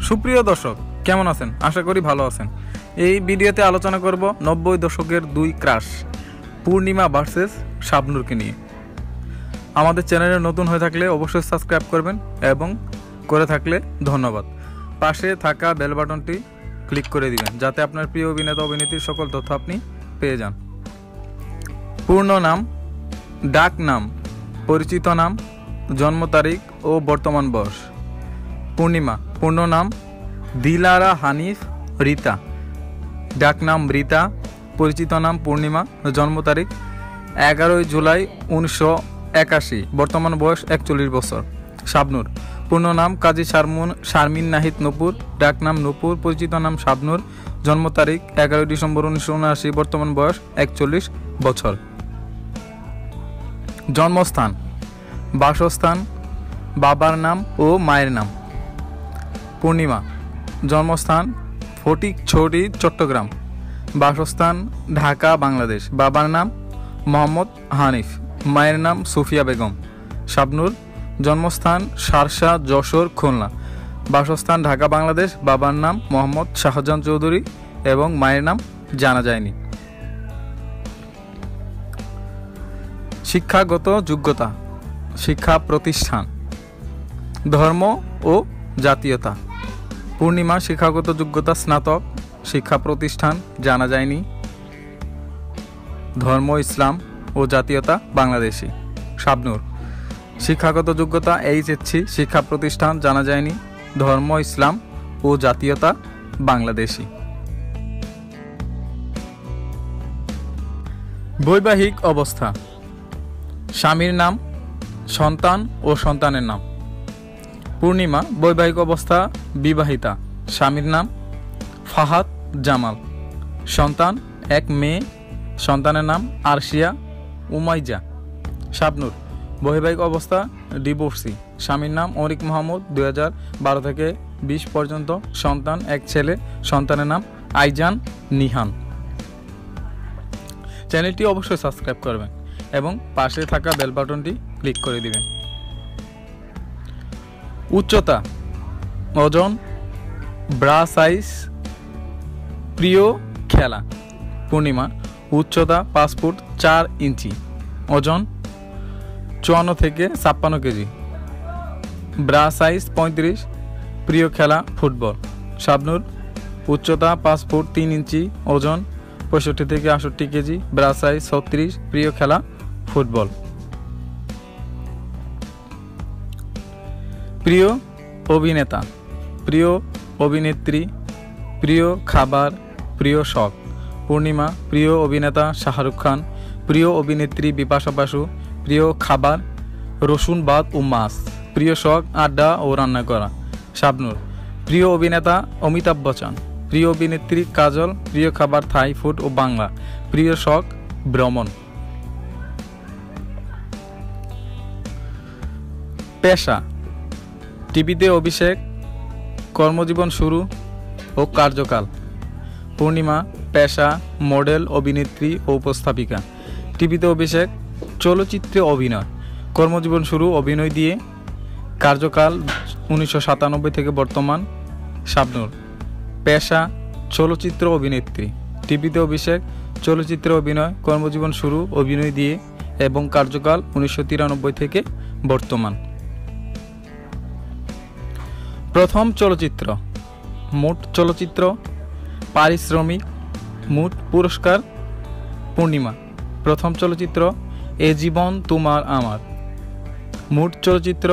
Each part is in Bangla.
সুপ্রিয় দর্শক, কেমন আছেন? আশা করি ভালো আছেন। এই ভিডিওতে আলোচনা করব 90 দশকের দুই ক্রাশ পূর্ণিমা ভার্সেস শাবনূরকে নিয়ে। আমাদের চ্যানেলে নতুন হয়ে থাকলে অবশ্যই সাবস্ক্রাইব করবেন এবং করে থাকলে ধন্যবাদ। পাশে থাকা বেল বাটনটি ক্লিক করে দিবেন যাতে আপনার প্রিয় অভিনেতা অভিনেত্রীর সকল তথ্য আপনি পেয়ে যান। পূর্ণ নাম, ডাক নাম, পরিচিত নাম, জন্ম তারিখ ও বর্তমান বয়স। পূর্ণিমা পূর্ণ নাম দিলারা হানিফ রিতা, ডাক নাম রিতা, পরিচিত নাম পূর্ণিমা, জন্ম তারিখ 11 জুলাই 1981, বর্তমান বয়স 41 বছর। শাবনূর পূর্ণ নাম কাজী শারমিন নাহিদ নূপুর, ডাক নাম নূপুর, পরিচিত নাম শাবনূর, জন্ম তারিখ 11 ডিসেম্বর 1979, বর্তমান বয়স 41 বছর। জন্মস্থান, বাসস্থান, বাবার নাম ও মায়ের নাম। পূর্ণিমা জন্মস্থান ফটিকছড়ি চট্টগ্রাম, বাসস্থান ঢাকা বাংলাদেশ, বাবার নাম মোহাম্মদ হানিফ, মায়ের নাম সুফিয়া বেগম। শাবনূর জন্মস্থান শার্শা যশোর খুলনা, বাসস্থান ঢাকা বাংলাদেশ, বাবার নাম মোহাম্মদ শাহজাহান চৌধুরী এবং মায়ের নাম জানা যায়নি। শিক্ষাগত যোগ্যতা, শিক্ষা প্রতিষ্ঠান, ধর্ম ও জাতীয়তা। পূর্ণিমা শিক্ষাগত যোগ্যতা স্নাতক, শিক্ষা প্রতিষ্ঠান জানা যায়নি, ধর্ম ইসলাম ও জাতীয়তা বাংলাদেশি। শাবনূর শিক্ষাগত যোগ্যতা HSC, শিক্ষা প্রতিষ্ঠান জানা যায়নি, ধর্ম ইসলাম ও জাতীয়তা বাংলাদেশি। বৈবাহিক অবস্থা, স্বামীর নাম, সন্তান ও সন্তানের নাম। পূর্ণিমা বৈবাহিক অবস্থা বিবাহিতা, স্বামীর নাম ফাহাদ জামাল, সন্তান এক মেয়ে, সন্তানের নাম আরশিয়া উমাইজা। শাবনূর বৈবাহিক অবস্থা ডিভোর্সি, স্বামীর নাম অরিক মোহাম্মদ, 2012 থেকে 20 পর্যন্ত, সন্তান এক ছেলে, সন্তানের নাম আইজান নিহান। চ্যানেলটি অবশ্যই সাবস্ক্রাইব করবেন এবং পাশে থাকা বেল বাটনটি ক্লিক করে দিবেন। উচ্চতা, ওজন, ব্রা সাইজ, প্রিয় খেলা। পূর্ণিমা উচ্চতা 5 ফুট 4 ইঞ্চি, ওজন 54 থেকে 56 কেজি, ব্রা সাইজ 35, প্রিয় খেলা ফুটবল। শাবনূর উচ্চতা 5 ফুট 3 ইঞ্চি, ওজন 65 থেকে 68 কেজি, ব্রা সাইজ 36, প্রিয় খেলা ফুটবল। প্রিয় অভিনেতা, প্রিয় অভিনেত্রী, প্রিয় খাবার, প্রিয় শখ। পূর্ণিমা প্রিয় অভিনেতা শাহরুখ খান, প্রিয় অভিনেত্রী বিপাশা বাসু, প্রিয় খাবার রসুন ভাত ও মাছ, প্রিয় শখ আড্ডা ও রান্না করা। শাবনূর প্রিয় অভিনেতা অমিতাভ বচ্চন, প্রিয় অভিনেত্রী কাজল, প্রিয় খাবার থাই ফুড ও বাংলা, প্রিয় শখ ভ্রমণ। পেশা, টিভিতে অভিষেক, কর্মজীবন শুরু ও কার্যকাল। পূর্ণিমা পেশা মডেল, অভিনেত্রী ও উপস্থাপিকা, টিভিতে অভিষেক, চলচ্চিত্রে অভিনয়, কর্মজীবন শুরু অভিনয় দিয়ে, কার্যকাল 1997 থেকে বর্তমান। শাবনূর পেশা চলচ্চিত্র অভিনেত্রী, টিভিতে অভিষেক, চলচ্চিত্রে অভিনয়, কর্মজীবন শুরু অভিনয় দিয়ে এবং কার্যকাল 1993 থেকে বর্তমান। প্রথম চলচ্চিত্র, মোট চলচ্চিত্র, পারিশ্রমিক, মোট পুরস্কার। পূর্ণিমা প্রথম চলচ্চিত্র এ জীবন তোমার আমার, মোট চলচ্চিত্র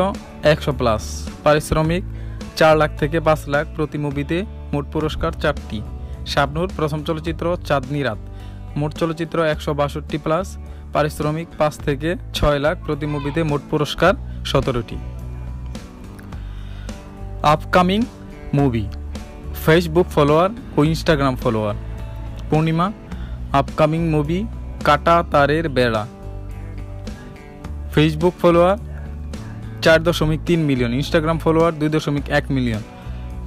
100+, পারিশ্রমিক 4 লাখ থেকে 5 লাখ প্রতি মুভিতে, মোট পুরস্কার 4টি। শাবনূর প্রথম চলচ্চিত্র চাঁদনি রাত, মোট চলচ্চিত্র 162+, পারিশ্রমিক 5 থেকে 6 লাখ প্রতি মুভিতে, মোট পুরস্কার 17টি। আপকামিং মুভি, ফেসবুক ফলোয়ার ও Instagram follower. Purnima upcoming movie কাটা তারের বেড়া, Facebook follower 4.3 million, Instagram follower 2.1 million.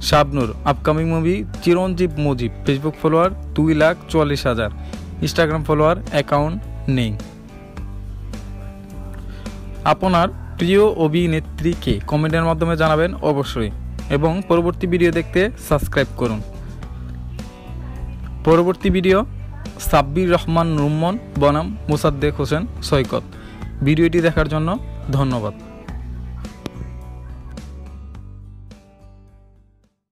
Shabnur upcoming movie Chiranjeeb Mujib, Facebook follower 2,44,000, Instagram follower account নেই। আপনার প্রিয় অভিনেত্রীকে কমেন্টের মাধ্যমে জানাবেন অবশ্যই। এবং পরবর্তী ভিডিও দেখতে সাবস্ক্রাইব করুন। পরবর্তী ভিডিও সাব্বির রহমান রুম্মন বনাম মোসাদ্দেক হোসেন সৈকত। ভিডিওটি দেখার জন্য ধন্যবাদ।